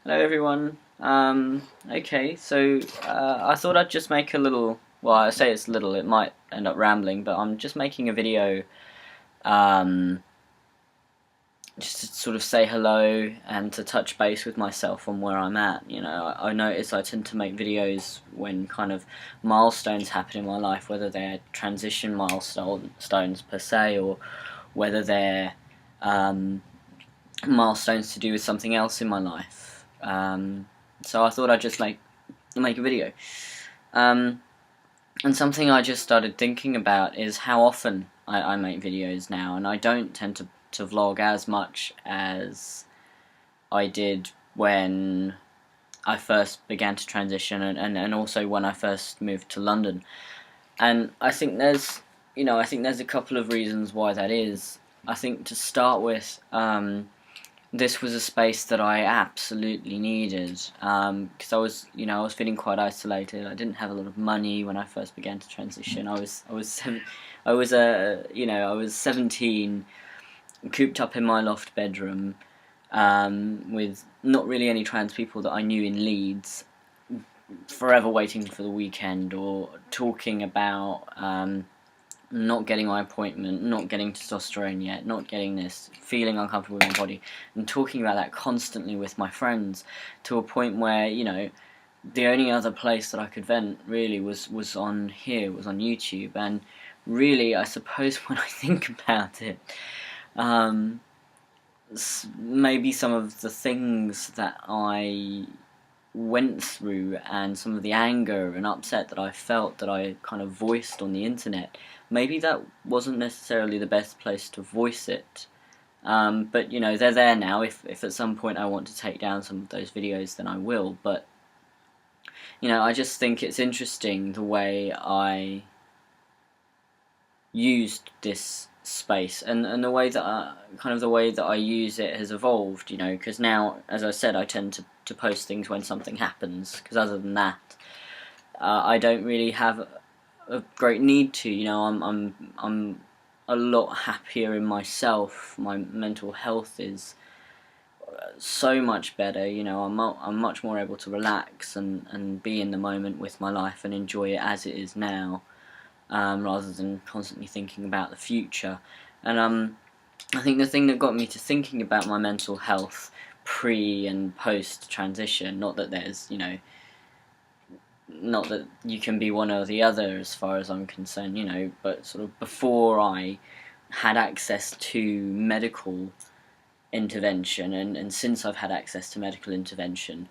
Hello everyone. Okay, so I thought I'd just make a little. Well, I say it's little. It might end up rambling, but I'm just making a video, um, just to sort of say hello and to touch base with myself on where I'm at. I notice I tend to make videos when kind of milestones happen in my life, whether they're transition milestones per se, or whether they're um, milestones to do with something else in my life. So I thought I'd just make a video. Um, and something I just started thinking about is how often I make videos now, and I don't tend to vlog as much as I did when I first began to transition, and also when I first moved to London. And I think there's a couple of reasons why that is. I think to start with, this was a space that I absolutely needed, because I was feeling quite isolated. I didn't have a lot of money when I first began to transition. I was 17, cooped up in my loft bedroom, with not really any trans people that I knew in Leeds, forever waiting for the weekend or talking about. Not getting my appointment, not getting testosterone yet, not getting this, feeling uncomfortable with my body, and talking about that constantly with my friends, to a point where, the only other place that I could vent really was on here, was on YouTube. And really, I suppose when I think about it, um, maybe some of the things that I went through and some of the anger and upset that I felt, that I kind of voiced on the internet, maybe that wasn't necessarily the best place to voice it. But they're there now. If at some point I want to take down some of those videos, then I will. But I just think it's interesting the way I used this space, and the way that the way that I use it has evolved. Because now, as I said, I tend to post things when something happens. Because other than that, I don't really have a great need to. I'm a lot happier in myself. My mental health is so much better. I'm much more able to relax and be in the moment with my life and enjoy it as it is now, rather than constantly thinking about the future. And I think the thing that got me to thinking about my mental health pre and post transition, not that you can be one or the other as far as I'm concerned, but sort of before I had access to medical intervention, and since I've had access to medical intervention,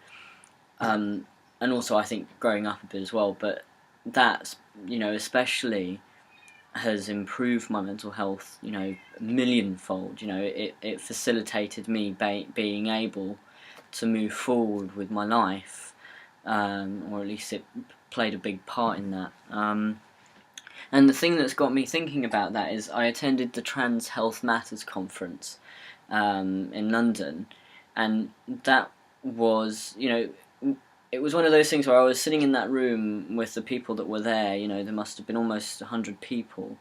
and also I think growing up a bit as well, but that's, especially has improved my mental health, millionfold. It facilitated me being able to move forward with my life, or at least it played a big part in that. And the thing that's got me thinking about that is I attended the Trans Health Matters conference, in London, and that was, it was one of those things where I was sitting in that room with the people that were there. There must have been almost 100 people,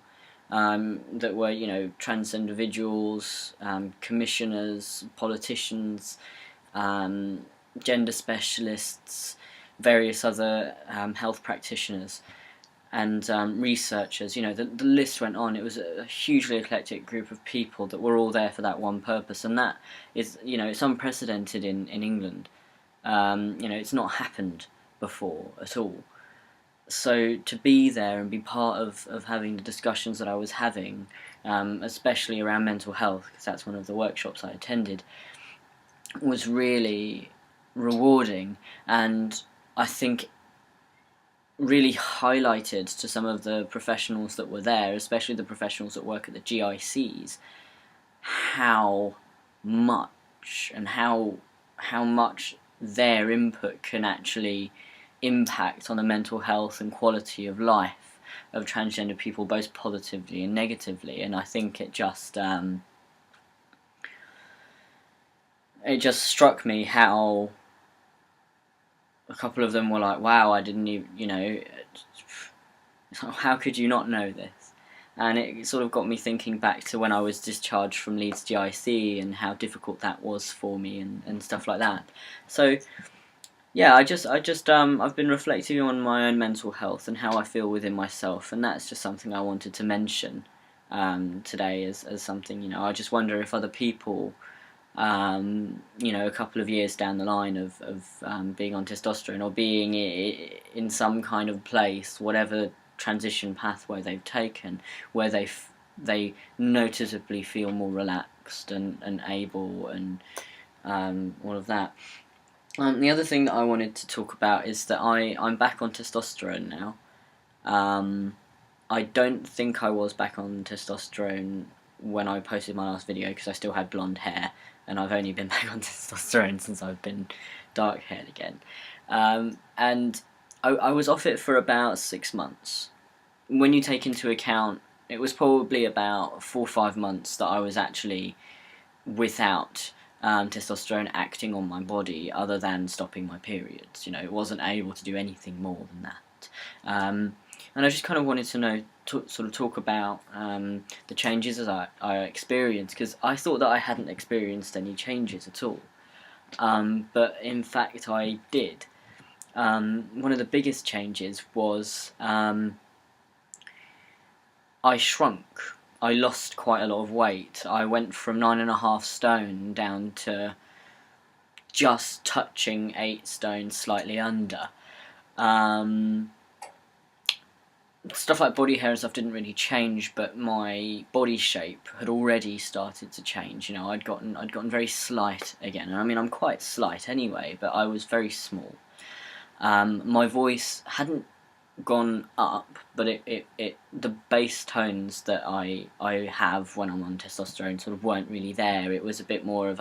that were, trans individuals, commissioners, politicians, gender specialists, various other health practitioners, and researchers. The list went on. It was a hugely eclectic group of people that were all there for that one purpose, and that is, it's unprecedented in England. It's not happened before at all. So to be there and be part of having the discussions that I was having, especially around mental health, because that's one of the workshops I attended, was really rewarding, and I think really highlighted to some of the professionals that were there, especially the professionals that work at the GICs, how much and how much their input can actually impact on the mental health and quality of life of transgender people, both positively and negatively. And I think it just struck me how a couple of them were like, wow, I didn't even, how could you not know this? and it sort of got me thinking back to when I was discharged from Leeds GIC and how difficult that was for me and stuff like that. So yeah, I've been reflecting on my own mental health and how I feel within myself, and that's just something I wanted to mention today as something, I just wonder if other people, a couple of years down the line of being on testosterone or being in some kind of place, whatever transition pathway they've taken, where they noticeably feel more relaxed and able and all of that. The other thing that I wanted to talk about is that I'm back on testosterone now. I don't think I was back on testosterone when I posted my last video because I still had blonde hair, and I've only been back on testosterone since I've been dark haired again. And I was off it for about 6 months. When you take into account, it was probably about 4 or 5 months that I was actually without testosterone acting on my body other than stopping my periods. It wasn't able to do anything more than that. And I just kind of wanted to sort of talk about the changes as I experienced, because I thought that I hadn't experienced any changes at all. But in fact I did. One of the biggest changes was I shrunk. I lost quite a lot of weight. I went from 9.5 stone down to just touching 8 stone, slightly under. Stuff like body hair and stuff didn't really change, but my body shape had already started to change. I'd gotten very slight again. I mean, I'm quite slight anyway, but I was very small. My voice hadn't gone up, but the bass tones that I have when I'm on testosterone sort of weren't really there. It was a bit more of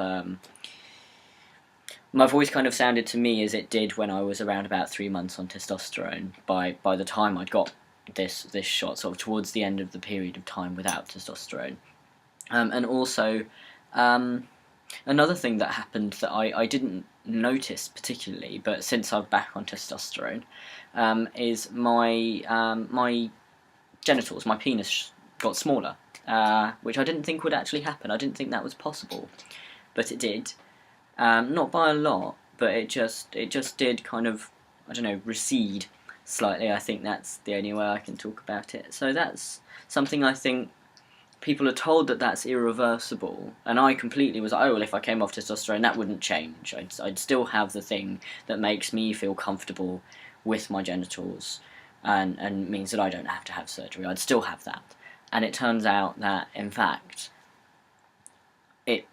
my voice kind of sounded to me as it did when I was around about 3 months on testosterone. By the time I'd got this shot, sort of towards the end of the period of time without testosterone. And also another thing that happened that I didn't notice particularly, but since I'm back on testosterone, is my genitals, my penis got smaller, which I didn't think would actually happen. I didn't think that was possible, but it did. Not by a lot, but it just did kind of, I don't know, recede slightly. I think that's the only way I can talk about it. So that's something I think people are told that that's irreversible, and I completely was, oh well, if I came off testosterone that wouldn't change. I'd still have the thing that makes me feel comfortable with my genitals and means that I don't have to have surgery. I'd still have that. And it turns out that in fact I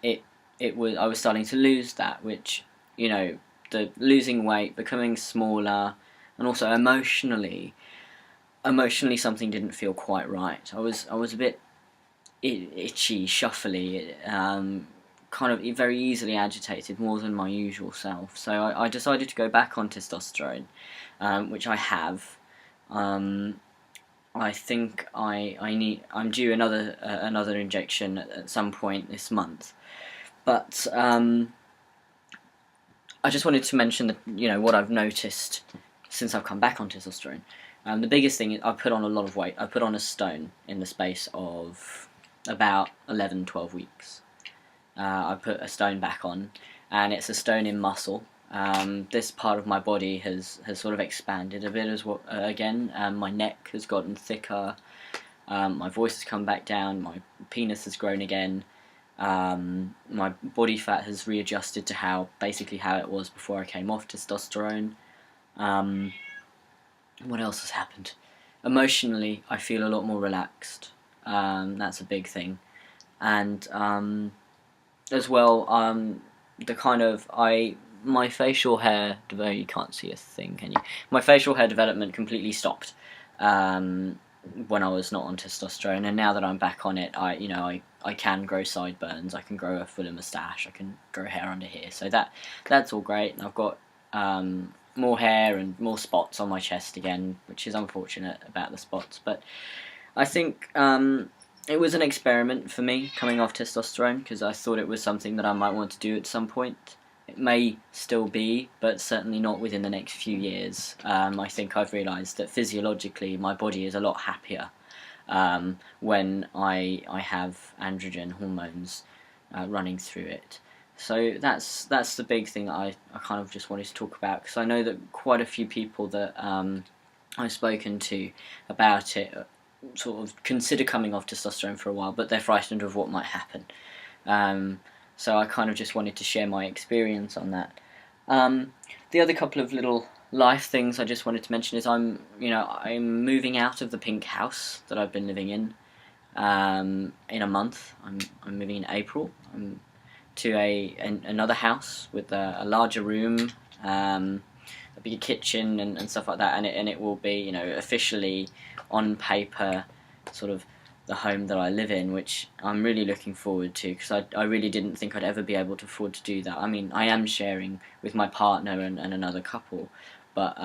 was starting to lose that, which, the losing weight, becoming smaller, and also emotionally something didn't feel quite right. I was a bit itchy, shuffly, kind of very easily agitated, more than my usual self. So I decided to go back on testosterone, which I have. I think I'm due another injection at some point this month. But I just wanted to mention that, what I've noticed since I've come back on testosterone. The biggest thing is I put on a lot of weight. I put on a stone in the space of about 11-12 weeks. I put a stone back on, and it's a stone in muscle. This part of my body has sort of expanded a bit as well again. My neck has gotten thicker. My voice has come back down. My penis has grown again. My body fat has readjusted to basically how it was before I came off testosterone. What else has happened? Emotionally, I feel a lot more relaxed. That's a big thing. And as well, my facial hair, you can't see a thing, can you? My facial hair development completely stopped when I was not on testosterone, and now that I'm back on it, I can grow sideburns, I can grow a fuller moustache, I can grow hair under here, so that's all great. And I've got more hair and more spots on my chest again, which is unfortunate about the spots, but I think it was an experiment for me coming off testosterone, because I thought it was something that I might want to do at some point. It may still be, but certainly not within the next few years. I think I've realised that physiologically my body is a lot happier when I have androgen hormones running through it. So that's the big thing that I kind of just wanted to talk about, because I know that quite a few people that I've spoken to about it sort of consider coming off testosterone for a while, but they're frightened of what might happen. So I kind of just wanted to share my experience on that. The other couple of little life things I just wanted to mention is I'm moving out of the pink house that I've been living in a month. I'm moving in April. I'm to another house with a larger room, a bigger kitchen and stuff like that, and it will be officially on paper sort of the home that I live in, which I'm really looking forward to, because I really didn't think I'd ever be able to afford to do that. I mean, I am sharing with my partner and another couple, but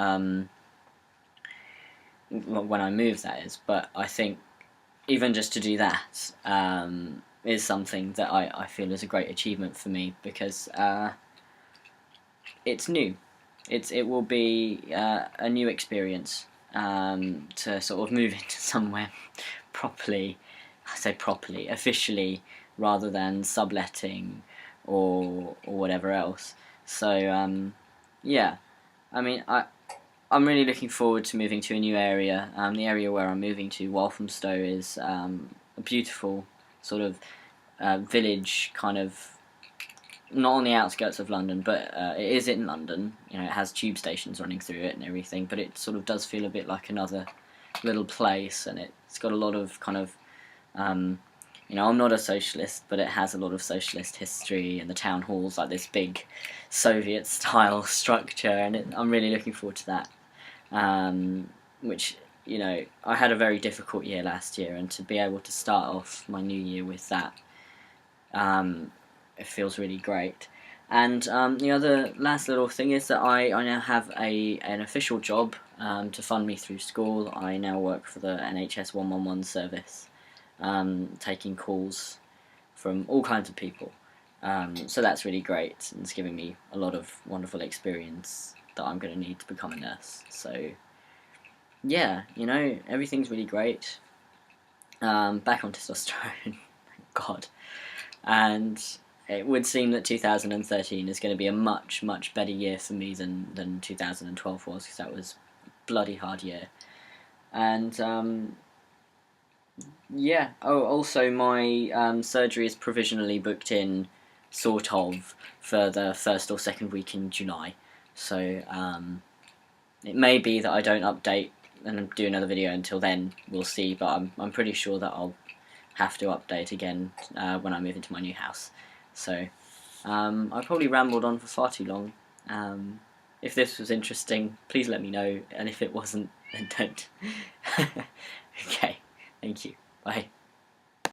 when I move, that is. But I think even just to do that is something that I feel is a great achievement for me, because it's new. It will be a new experience to sort of move into somewhere properly. I say properly, officially, rather than subletting or whatever else. So yeah, I mean I'm really looking forward to moving to a new area. The area where I'm moving to, Walthamstow, is a beautiful sort of village, kind of not on the outskirts of London, but it is in London. It has tube stations running through it and everything, but it sort of does feel a bit like another little place, and it's got a lot of kind of I'm not a socialist, but it has a lot of socialist history, and the town hall's like this big Soviet-style structure, and I'm really looking forward to that. Which, I had a very difficult year last year, and to be able to start off my new year with that, it feels really great. And the other last little thing is that I now have an official job to fund me through school. I now work for the NHS 111 service, taking calls from all kinds of people. So that's really great, and it's giving me a lot of wonderful experience that I'm going to need to become a nurse. So yeah, everything's really great. Back on testosterone, thank God. And it would seem that 2013 is going to be a much, much better year for me than 2012 was, because that was a bloody hard year. And yeah, also my surgery is provisionally booked in, sort of, for the first or second week in July. So it may be that I don't update and do another video until then. We'll see, but I'm pretty sure that I'll have to update again when I move into my new house. So I probably rambled on for far too long. If this was interesting, please let me know, and if it wasn't, then don't.